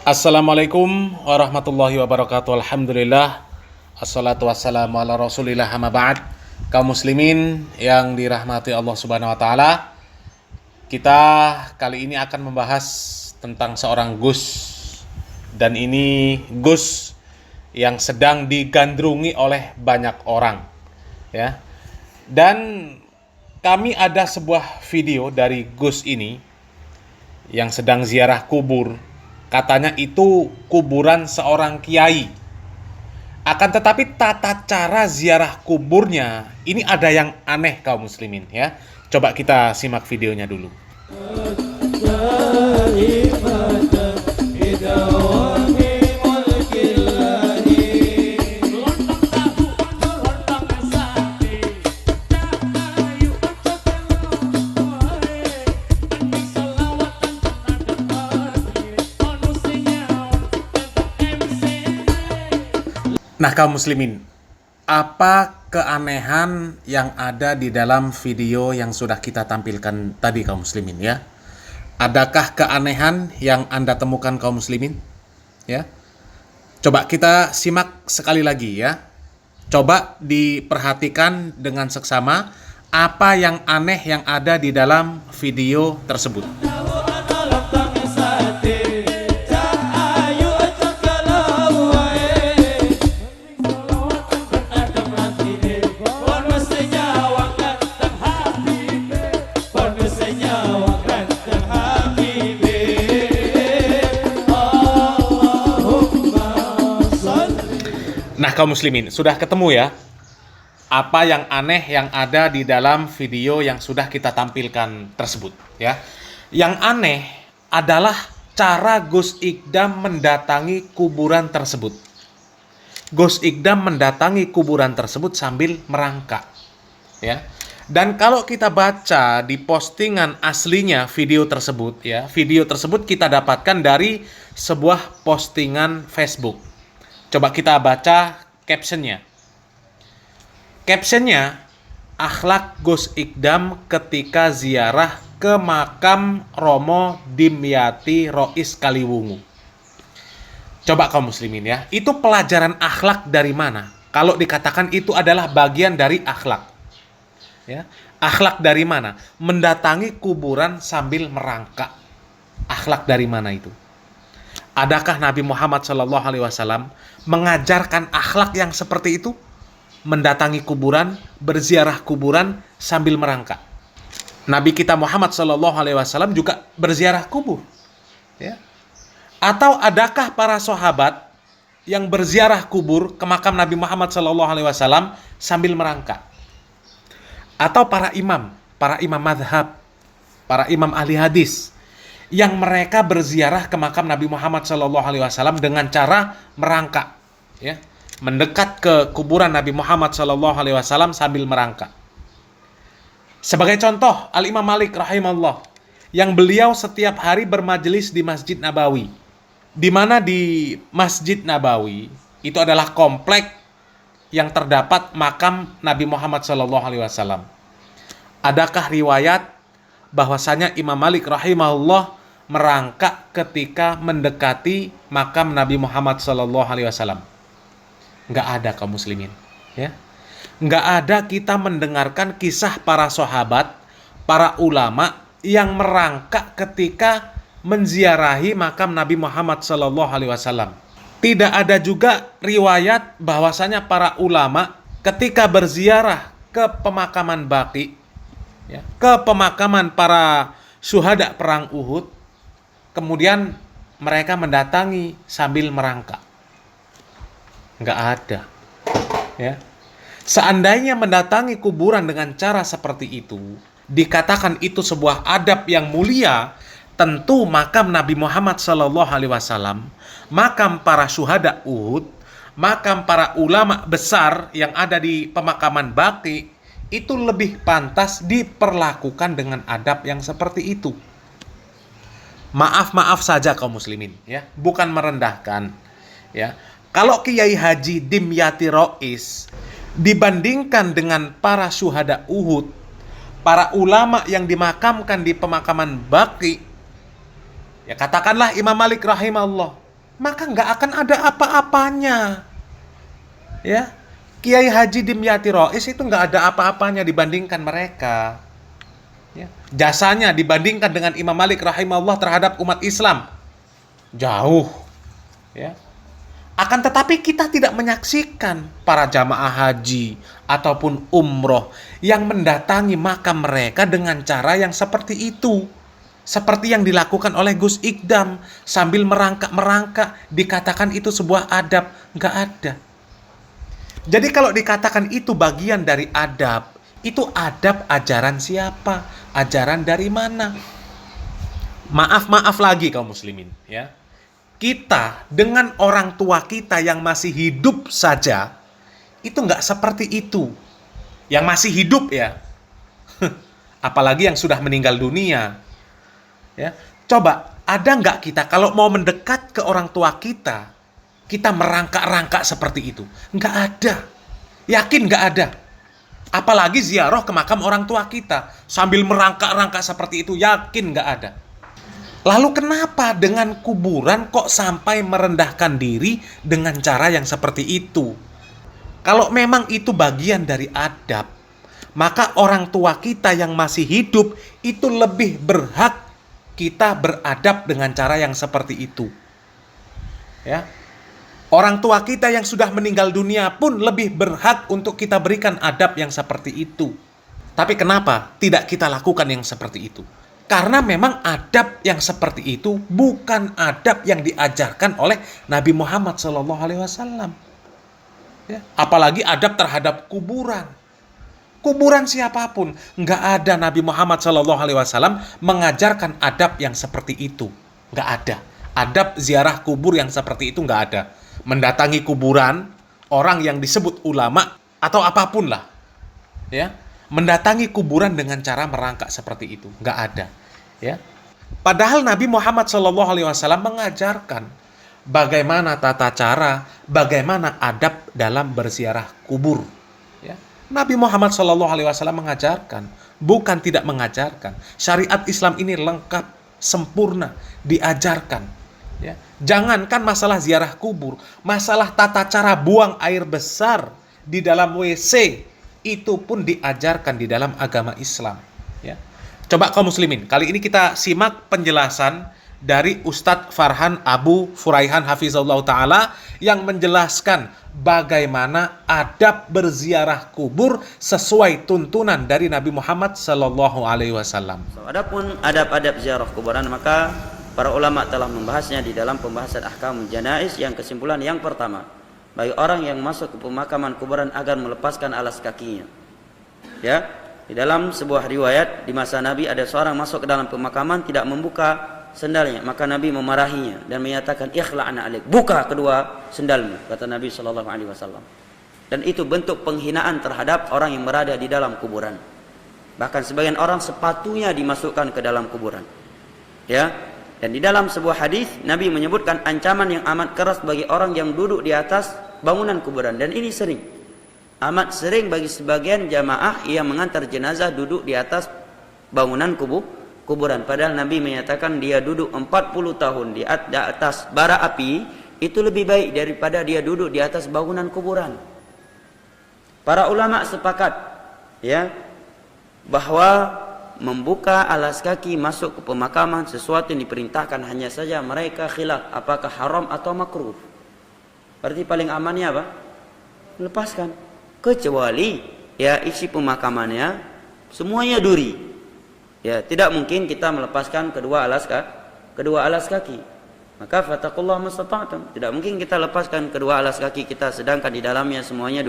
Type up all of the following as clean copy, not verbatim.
Assalamualaikum warahmatullahi wabarakatuh. Alhamdulillah. Assalatu wassalamu ala rasulillah amma ba'd. Kaum muslimin yang dirahmati Allah subhanahu wa ta'ala, kita kali ini akan membahas tentang seorang Gus. Dan ini Gus yang sedang digandrungi oleh banyak orang, ya. Dan kami ada sebuah video dari Gus ini yang sedang ziarah kubur. Katanya itu kuburan seorang kiai. Akan tetapi tata cara ziarah kuburnya ini ada yang aneh kaum muslimin, ya. Coba kita simak videonya dulu. Nah, kaum muslimin, apa keanehan yang ada di dalam video yang sudah kita tampilkan tadi kaum muslimin, ya? Adakah keanehan yang Anda temukan kaum muslimin? Ya. Coba kita simak sekali lagi, ya. Coba diperhatikan dengan seksama apa yang aneh yang ada di dalam video tersebut. Nah, kaum muslimin, sudah ketemu ya apa yang aneh yang ada di dalam video yang sudah kita tampilkan tersebut, ya. Yang aneh adalah cara Gus Ikdam mendatangi kuburan tersebut. Gus Ikdam mendatangi kuburan tersebut sambil merangkak, ya. Dan kalau kita baca di postingan aslinya video tersebut, ya, video tersebut kita dapatkan dari sebuah postingan Facebook. Coba kita baca captionnya. Captionnya, akhlak Gus Ikdam ketika ziarah ke makam Romo Dimyati Rois Kaliwungu. Coba kaum muslimin, ya, itu pelajaran akhlak dari mana? Kalau dikatakan itu adalah bagian dari akhlak, ya, akhlak dari mana? Mendatangi kuburan sambil merangkak. Akhlak dari mana itu? Adakah Nabi Muhammad SAW mengajarkan akhlak yang seperti itu? Mendatangi kuburan, berziarah kuburan sambil merangkak. Nabi kita Muhammad SAW juga berziarah kubur, ya. Atau adakah para sahabat yang berziarah kubur ke makam Nabi Muhammad SAW sambil merangkak? Atau para imam madhab, para imam ahli hadis, yang mereka berziarah ke makam Nabi Muhammad SAW dengan cara merangkak, ya, mendekat ke kuburan Nabi Muhammad SAW sambil merangkak. Sebagai contoh, Al-Imam Malik rahimahullah, yang beliau setiap hari bermajelis di Masjid Nabawi, di mana di Masjid Nabawi itu adalah komplek yang terdapat makam Nabi Muhammad SAW. Adakah riwayat bahwasanya Imam Malik rahimahullah merangkak ketika mendekati makam Nabi Muhammad SAW? Nggak ada kaum muslimin, ya. Nggak ada kita mendengarkan kisah para sahabat, para ulama yang merangkak ketika menziarahi makam Nabi Muhammad SAW. Tidak ada juga riwayat bahwasanya para ulama ketika berziarah ke pemakaman Baqi, ya, ke pemakaman para syuhada perang Uhud, kemudian mereka mendatangi sambil merangkak. Nggak ada, ya. Seandainya mendatangi kuburan dengan cara seperti itu, dikatakan itu sebuah adab yang mulia, tentu makam Nabi Muhammad SAW, makam para syuhada Uhud, makam para ulama besar yang ada di pemakaman Baqi, itu lebih pantas diperlakukan dengan adab yang seperti itu. Maaf saja kaum muslimin, ya, bukan merendahkan, ya. Kalau Kiai Haji Dimyati Rois dibandingkan dengan para syuhada Uhud, para ulama yang dimakamkan di pemakaman Baqi, ya katakanlah Imam Malik rahimahullah, maka nggak akan ada apa-apanya. Ya, Kiai Haji Dimyati Rais itu nggak ada apa-apanya dibandingkan mereka. Ya. Jasanya dibandingkan dengan Imam Malik rahimahullah terhadap umat Islam jauh. Ya. Akan tetapi kita tidak menyaksikan para jamaah haji ataupun umroh yang mendatangi makam mereka dengan cara yang seperti itu. Seperti yang dilakukan oleh Gus Ikdam sambil merangkak-merangkak, dikatakan itu sebuah adab. Nggak ada. Jadi kalau dikatakan itu bagian dari adab, itu adab ajaran siapa? Ajaran dari mana? Maaf lagi kaum muslimin, ya. Kita dengan orang tua kita yang masih hidup saja, itu nggak seperti itu. Yang masih hidup ya. Apalagi yang sudah meninggal dunia. Ya. Coba, ada nggak kita kalau mau mendekat ke orang tua kita, kita merangkak-rangkak seperti itu? Nggak ada. Yakin nggak ada. Apalagi ziarah ke makam orang tua kita sambil merangkak-rangkak seperti itu, yakin nggak ada. Lalu kenapa dengan kuburan kok sampai merendahkan diri dengan cara yang seperti itu? Kalau memang itu bagian dari adab, maka orang tua kita yang masih hidup itu lebih berhak kita beradab dengan cara yang seperti itu. Ya. Orang tua kita yang sudah meninggal dunia pun lebih berhak untuk kita berikan adab yang seperti itu. Tapi kenapa tidak kita lakukan yang seperti itu? Karena memang adab yang seperti itu bukan adab yang diajarkan oleh Nabi Muhammad SAW. Ya. Apalagi adab terhadap kuburan. Kuburan siapapun, nggak ada Nabi Muhammad SAW mengajarkan adab yang seperti itu. Nggak ada. Adab ziarah kubur yang seperti itu nggak ada. Mendatangi kuburan orang yang disebut ulama atau apapun lah, ya, mendatangi kuburan dengan cara merangkak seperti itu nggak ada, ya. Padahal Nabi Muhammad SAW mengajarkan bagaimana tata cara, bagaimana adab dalam berziarah kubur. Ya. Nabi Muhammad SAW mengajarkan, bukan tidak mengajarkan. Syariat Islam ini lengkap, sempurna, diajarkan. Ya. Jangankan masalah ziarah kubur, masalah tata cara buang air besar di dalam WC, itu pun diajarkan di dalam agama Islam. Ya. Coba kaum muslimin, kali ini kita simak penjelasan dari Ustadz Farhan Abu Furaihan Hafizahullah Ta'ala yang menjelaskan bagaimana adab berziarah kubur sesuai tuntunan dari Nabi Muhammad Sallallahu Alaihi Wasallam. Adapun adab-adab ziarah kuburan, maka para ulama telah membahasnya di dalam pembahasan ahkam janais yang kesimpulan yang pertama, bagi orang yang masuk ke pemakaman kuburan agar melepaskan alas kakinya. Ya, di dalam sebuah riwayat di masa Nabi ada seorang masuk ke dalam pemakaman tidak membuka sendalnya, maka Nabi memarahinya dan menyatakan ikhla'na alaik, buka kedua sendalmu, kata Nabi SAW. Dan itu bentuk penghinaan terhadap orang yang berada di dalam kuburan. Bahkan sebagian orang sepatunya dimasukkan ke dalam kuburan. Ya, dan di dalam sebuah hadis Nabi menyebutkan ancaman yang amat keras bagi orang yang duduk di atas bangunan kuburan, dan ini amat sering bagi sebagian jamaah yang mengantar jenazah duduk di atas bangunan kuburan. Padahal Nabi menyatakan dia duduk 40 tahun di atas bara api itu lebih baik daripada dia duduk di atas bangunan kuburan. Para ulama sepakat, ya, bahwa membuka alas kaki masuk ke pemakaman sesuatu yang diperintahkan, hanya saja mereka khilaf apakah haram atau makruh. Berarti paling amannya apa? Lepaskan. Kecuali ya isi pemakamannya semuanya duri. Ya, tidak mungkin kita melepaskan kedua alas kaki. Maka fattaqullaha mastata'tum. Tidak mungkin kita lepaskan kedua alas kaki kita sedangkan di dalamnya semuanya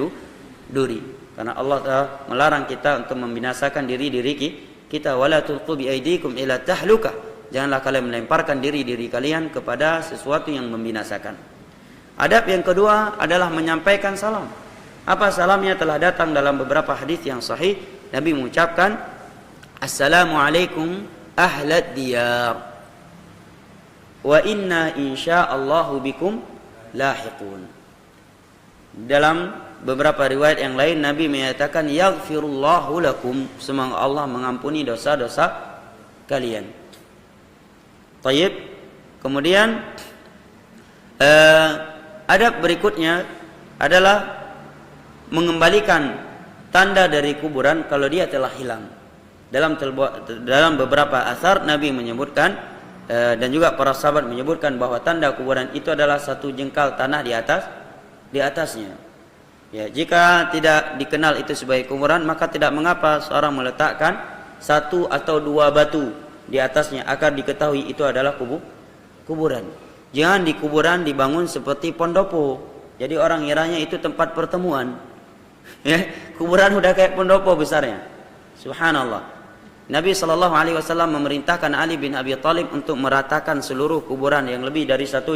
duri. Karena Allah telah melarang kita untuk membinasakan diri kita. Wala tulqu bi aydikum ila tahlukah. Janganlah kalian melemparkan diri kalian kepada sesuatu yang membinasakan. Adab yang kedua adalah menyampaikan salam. Apa salamnya telah datang dalam beberapa hadis yang sahih. Nabi mengucapkan Assalamualaikum ahlad diyar wa inna insyaallahu bikum lahiqun. Dalam beberapa riwayat yang lain Nabi menyatakan yaghfirullahu lakum, semoga Allah mengampuni dosa-dosa kalian. Tayyib. Kemudian Adab berikutnya adalah mengembalikan tanda dari kuburan kalau dia telah hilang. Dalam beberapa asar Nabi menyebutkan dan juga para sahabat menyebutkan bahwa tanda kuburan itu adalah satu jengkal tanah di atasnya. Ya, jika tidak dikenal itu sebagai kuburan, maka tidak mengapa seorang meletakkan satu atau dua batu di atasnya agar diketahui itu adalah kuburan. Jangan di kuburan dibangun seperti pondopo. Jadi orang ngiranya itu tempat pertemuan. Ya, kuburan udah kayak pondopo besarnya. Subhanallah. Nabi SAW memerintahkan Ali bin Abi Thalib untuk meratakan seluruh kuburan yang lebih dari satu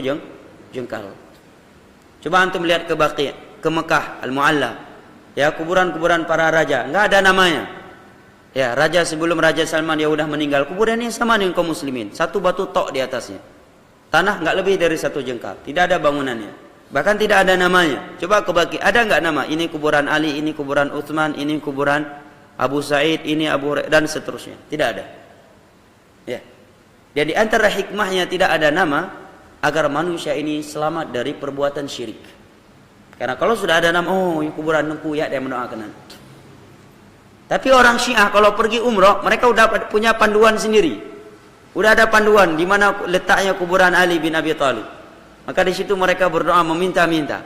jengkal. Coba antum lihat ke Baqi', ke Mekah, Al-Mu'alla. Ya, kuburan-kuburan para raja, enggak ada namanya. Ya, raja sebelum Raja Salman dia udah meninggal, kuburannya sama dengan kaum muslimin, satu batu tok di atasnya. Tanah enggak lebih dari satu jengkal, tidak ada bangunannya. Bahkan tidak ada namanya. Coba ke Baqi', ada enggak nama? Ini kuburan Ali, ini kuburan Utsman, ini kuburan Abu Sa'id, ini Abu Hurairah, dan seterusnya. Tidak ada. Ya. Jadi antara hikmahnya tidak ada nama agar manusia ini selamat dari perbuatan syirik. Karena kalau sudah ada nama, oh ini kuburan nengku ya, dia mendoakan. Tapi orang Syiah kalau pergi umrah, mereka udah punya panduan sendiri. Udah ada panduan di mana letaknya kuburan Ali bin Abi Thalib. Maka di situ mereka berdoa meminta-minta.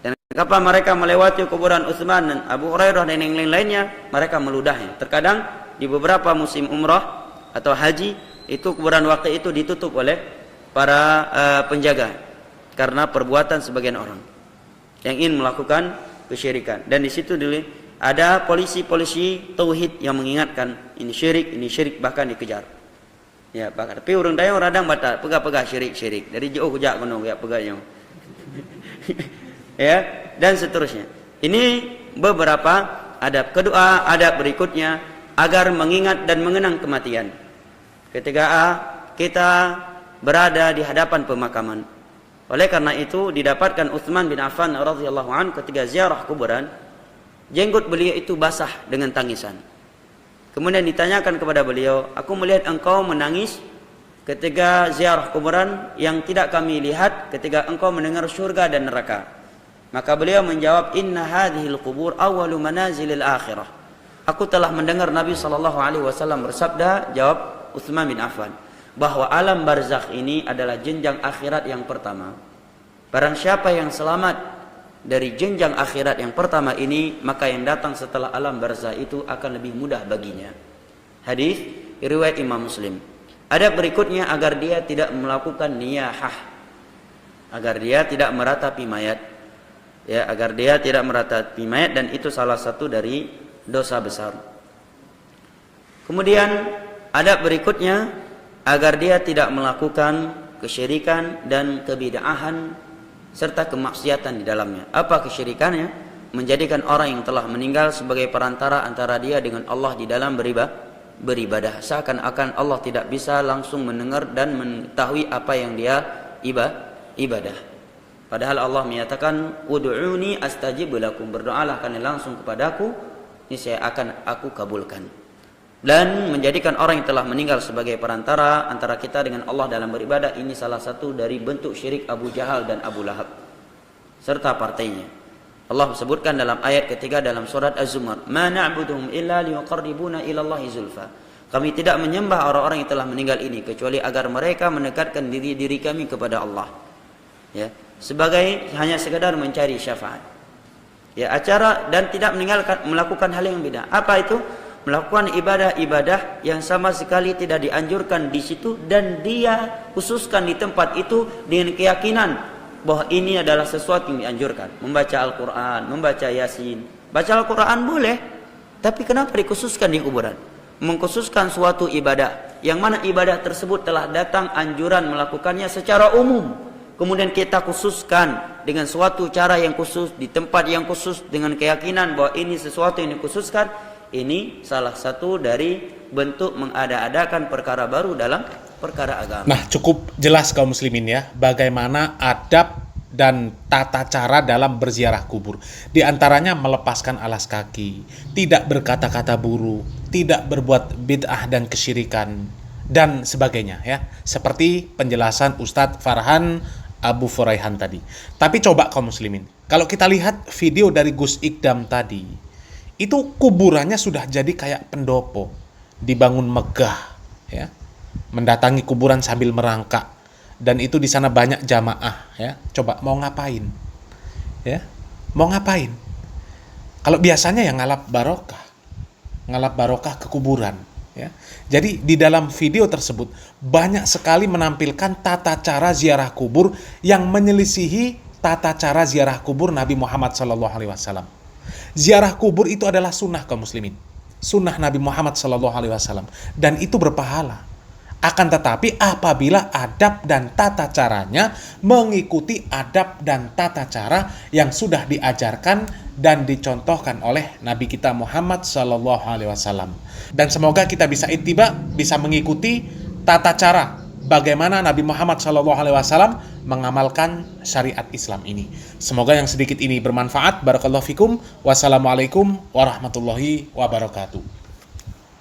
Dan kapan mereka melewati kuburan Utsman dan Abu Hurairah dan yang lain-lainnya, mereka meludahnya. Terkadang di beberapa musim umrah atau haji, itu kuburan waktu itu ditutup oleh para penjaga karena perbuatan sebagian orang yang ingin melakukan kesyirikan. Dan di situ dulu ada polisi-polisi tauhid yang mengingatkan ini syirik, bahkan dikejar. Ya, bahkan tapi urang dayang radang batal pegah-pegah syirik. Dari jauh kejak kono ya pegahnya. Ya, dan seterusnya. Ini beberapa adab. Kedua, adab berikutnya agar mengingat dan mengenang kematian. Ketika kita berada di hadapan pemakaman. Oleh karena itu didapatkan Utsman bin Affan radhiyallahu anhu ketika ziarah kuburan, jenggot beliau itu basah dengan tangisan. Kemudian ditanyakan kepada beliau, aku melihat engkau menangis ketika ziarah kuburan yang tidak kami lihat ketika engkau mendengar surga dan neraka. Maka beliau menjawab, inna hadhil qubur awwalu manazilil akhirah. Aku telah mendengar Nabi SAW bersabda, jawab Utsman bin Affan, bahwa alam barzakh ini adalah jenjang akhirat yang pertama. Barang siapa yang selamat dari jenjang akhirat yang pertama ini, maka yang datang setelah alam barzakh itu akan lebih mudah baginya. Hadis riwayat Imam Muslim. Adab berikutnya agar dia tidak melakukan niyahah, agar dia tidak meratapi mayat. Ya, agar dia tidak meratapi mayat, dan itu salah satu dari dosa besar. Kemudian adab berikutnya agar dia tidak melakukan kesyirikan dan kebid'ahan serta kemaksiatan di dalamnya. Apa kesyirikannya? Menjadikan orang yang telah meninggal sebagai perantara antara dia dengan Allah di dalam beribadah. Seakan-akan Allah tidak bisa langsung mendengar dan mengetahui apa yang dia ibadah. Padahal Allah menyatakan, ud'uni astajib lakum, berdoalah kalian langsung kepadaku, niscaya akan aku kabulkan. Dan menjadikan orang yang telah meninggal sebagai perantara antara kita dengan Allah dalam beribadah, ini salah satu dari bentuk syirik Abu Jahal dan Abu Lahab serta partainya. Allah sebutkan dalam ayat ketiga dalam surat Az-Zumar, ma na'buduhum illa liyuqarribuna ila Allahi zulfa. Kami tidak menyembah orang-orang yang telah meninggal ini kecuali agar mereka mendekatkan diri kami kepada Allah. Ya, sebagai hanya sekedar mencari syafaat. Ya, acara dan tidak melakukan hal yang beda. Apa itu? Melakukan ibadah-ibadah yang sama sekali tidak dianjurkan di situ, dan dia khususkan di tempat itu dengan keyakinan bahwa ini adalah sesuatu yang dianjurkan. Membaca Al-Quran, membaca Yasin. Baca Al-Quran boleh, tapi kenapa dikhususkan di kuburan? Mengkhususkan suatu ibadah yang mana ibadah tersebut telah datang anjuran melakukannya secara umum, kemudian kita khususkan dengan suatu cara yang khusus di tempat yang khusus dengan keyakinan bahwa ini sesuatu yang dikhususkan. Ini salah satu dari bentuk mengada-adakan perkara baru dalam perkara agama. Nah, cukup jelas kaum muslimin ya, bagaimana adab dan tata cara dalam berziarah kubur. Di antaranya melepaskan alas kaki, tidak berkata-kata buruk, tidak berbuat bid'ah dan kesyirikan, dan sebagainya ya. Seperti penjelasan Ustadz Farhan Abu Furaihan tadi. Tapi coba kaum muslimin, kalau kita lihat video dari Gus Ikdam tadi, itu kuburannya sudah jadi kayak pendopo, dibangun megah, ya, mendatangi kuburan sambil merangkak, dan itu di sana banyak jamaah, ya. Coba mau ngapain, ya? Mau ngapain? Kalau biasanya ya ngalap barokah ke kuburan. Ya. Jadi di dalam video tersebut banyak sekali menampilkan tata cara ziarah kubur yang menyelisihi tata cara ziarah kubur Nabi Muhammad SAW. Ziarah kubur itu adalah sunnah kaum muslimin, sunnah Nabi Muhammad SAW, dan itu berpahala. Akan tetapi apabila adab dan tata caranya mengikuti adab dan tata cara yang sudah diajarkan dan dicontohkan oleh Nabi kita Muhammad SAW. Dan semoga kita bisa ittiba, bisa mengikuti tata cara bagaimana Nabi Muhammad SAW mengamalkan syariat Islam ini. Semoga yang sedikit ini bermanfaat. Barakallahu fikum. Wassalamualaikum warahmatullahi wabarakatuh.